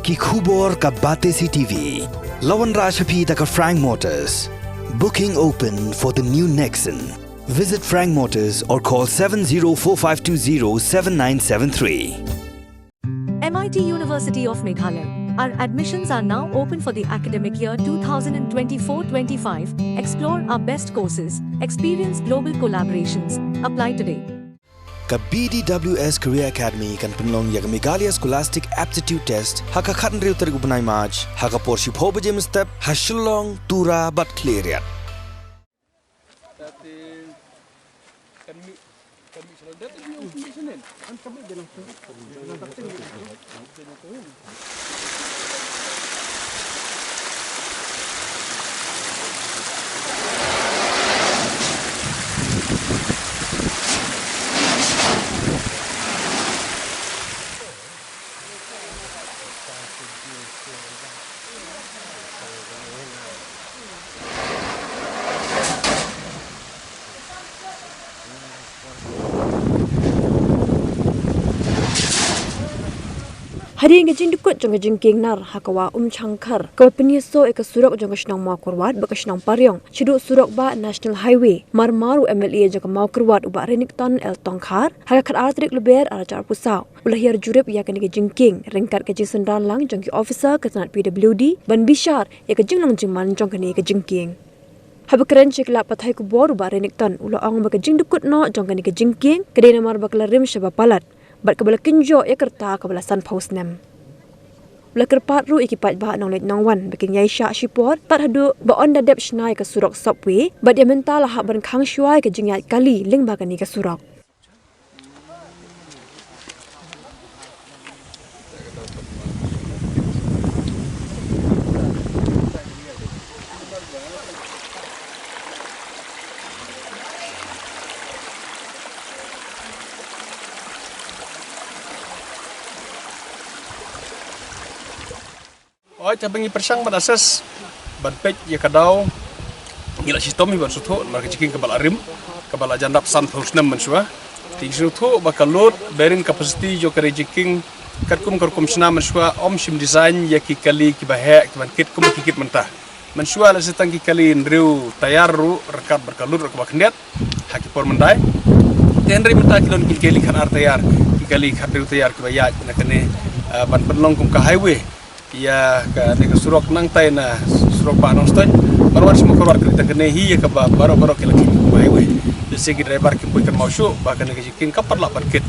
Ki khubor ka Bate CTV. Lawan Rajhapi taka Frank Motors. Booking open for the new Nexon. Visit Frank Motors or call 7045207973. MIT University of Meghalaya. Our admissions are now open for the academic year 2024-25. Explore our best courses. Experience global collaborations. Apply today. Ka BDWS Career Academy kan penlong ya Meghalaya Scholastic Aptitude Test haka khatan riu tarik ubenai maj haka porsi phoba jem step hashulong tura bat cleariat. Hari yang gajing dukut jong gajing kengnar hakawa changkar kawa penyeso eka surok jong kasnang mau kurwat ba kasnang paryong chiduk surok ba National Highway marmaru MLA jong mau kurwat uba Renington El Tongkhar haka khat artrik luber ara car pusau ulah hiar jurip ya kan gajing king ringkat gajing sendan lang jong ki officer ketanat PWD ban bishar ya gajing lang jingman jong kan gajing king habakren chikla pathai ku bor uba Renington ulah ong ba gajing dukut no jong kan gajing king kedena mar bakla rim shaba palat bat kabala kinjo ya kerta kabala sun post nem bela kerpat ru ikipat bah nong let nong wan baking yai sha shipor tat hadu ba on dadep shnai ka surok subway bat ya mental ha ban khang shuai ka jingyat kali ling ba kani ka surok Oh, cabangi persang ban asas ban pej ya kadau gila sistem ban sutho mar ciking kebal arim kebal jandap san phusnam mansua ti sutho bakal load bearing capacity jo kare ciking katkum sna mansua om sim design ya ki kali ki bahe ki ban kit kum ki kit mentah mansua la setang ki kali nriu tayar ru rekat berkalut rekba kendiat haki por mendai tenri mentah kilon ki kali kan ar tayar ki kali khatriu tayar ki baya na kane ban penlong kum ka highway ya ka nega surok nang tay na surok pa nong stoy marwan semua keluar kita kene hi ya ka baro ke lagi highway segi driver ki kan mau show ba ka nega jikin kapar la parkit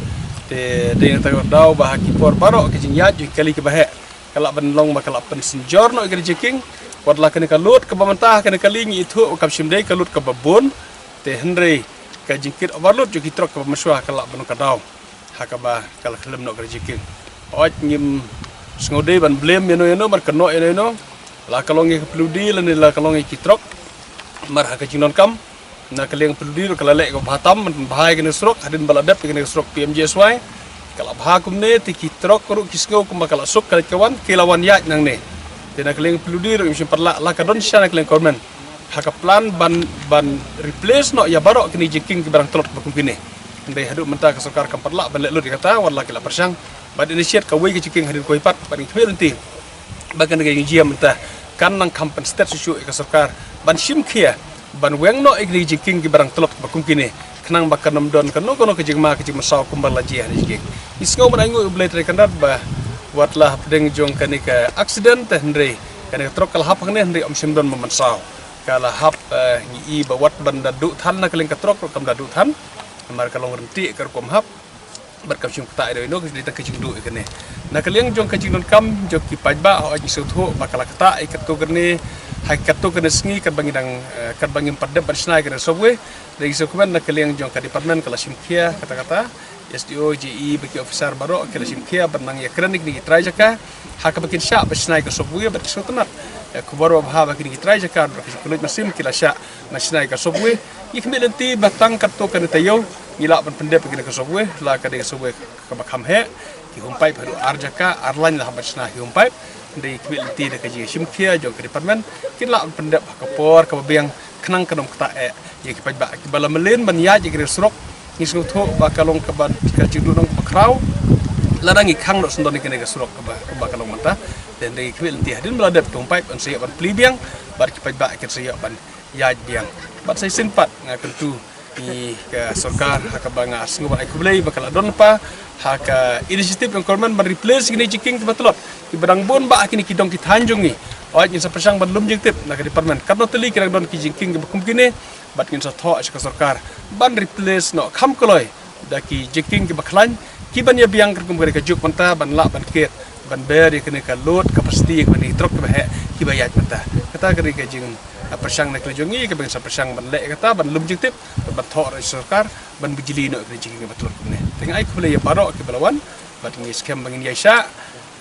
te de ta dau ba ki por baro ke jing ya ju kali ke bahe kala ban long ba kala pen sinjor no ke jiking wad la kene ka lut ke bamantah kene kali ngi itu kap simdei ka lut ke babon te henry ka jingkit overload ju ki trok ke maswa kala ban ka dau hakaba kala kelem no ke jiking oj ngim Sengode ban blame yano mar keno yano la kalongi peludi lan la kalongi kitrok mar ha kajinon kam na kaleng peludi kala lek ko batam bahai kene srok hadin baladap kene srok PMJSY kala bha kumne ti kitrok ko kisgo kum kala sok kala kawan kilawan ya nang ne tena kaleng peludi ro sim perla la kadon sana kaleng kormen ha ka plan ban replace no ya barok kene jiking barang telot bakum kene ndai hadu mentah ka sarkar kam perla ban lek lut kata wala kala persang bad initiate ka wei ciking hadir ko ipat paling nanti bagan ga jia mentah kan nang kampen stat susu ka sarkar ban sim khia ban weng no igri ciking ki barang telok bakum kini kenang bakanam don kan no kono ke jingma ke jingma kumbal laji ha ciking isngau man angu blai tre kandat ba watlah pedeng jong kan ka accident hendre kan trok kal hap ne hendre om sim don memansau kala hap ngi ba wat ban dadu than na kaleng ka trok kam dadu than mar kalong renti ka kom hap berkam cium kata itu kita kecing dulu ikene. Nak kalian jong kecing non kam jok kipai ba awak jisut ho bakal kata ikat tu kerne hakikat tu kerne sengi kat bangin pada bersnai kerne sobwe. Dari sekumen nak kalian jong kat department kala simkia kata-kata SDO JE bagi officer baru kala simkia bernang ya krenik ni try jaka hak bakin syak bersnai ke sobwe bersut tenat. Kubaru abha bakin try jaka berkis kulit masim kila syak bersnai ke sobwe. Ikmil nanti batang kat tu kerne tayo ngilak ban pendep kene kasobwe la ka de kasobwe ka bakam he ki humpai padu arjaka arlan la habasna hi humpai de kwilti de kaji simkia jo ke department kila pendep ka por ka biang kenang kenom kata ya ki paj ba ki bala melen ban ya ji kre srok ni snu tho ba kalong ka ban ka ji dunong pakrau larangi khang no sendon kene ka surok ba kalong mata dan dari kwil ti hadin meladap tumpai ban saya ban plibiang bar kipai ba ket saya ban yaj biang bat saya simpat ngakan tu di ke sarkar haka banga asngu ba kublai bakal adon pa haka inisiatif yang korban ban replace kini ciking ke batulot ki badang bon ba kini kidong ki tanjung ni oi ni sa persang ban lum jengtip nak department kadno teli kira don ki ciking ke bakum kini bat kin sa tho ka sarkar ban replace no kham koloi daki ciking ke baklan kiban ya biang kerkum ke juk manta ban la ban ket ban ber kene ka load capacity ke ni truk ke bah kibayat manta kata ke ke jing persang nak lejongi ke bangsa persang ban lek kata ban lum jengtip ban tho ra sarkar ban bijili no ke ciking ke betul ne tengah ai ke ya barok ke balawan bat ni scam bangin yaisha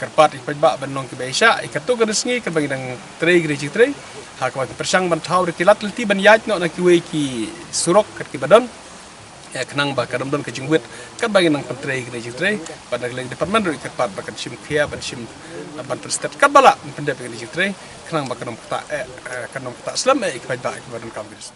kerpat ipat ba ban nong ke baisha ikatu ke resngi ke bangin dang tre ge tre ha ka persang ban thau de kilat lti ban yaj no na kiwe ki surok ke badon kenang ba kadam don ke jingwet kan bagi nang pentre ke tre pada leng department ro kerpat ba kan sim khia ban sim ban prestet kan bala pendep ke tre kenang ba kadam kata slam ke ba ke badan kampus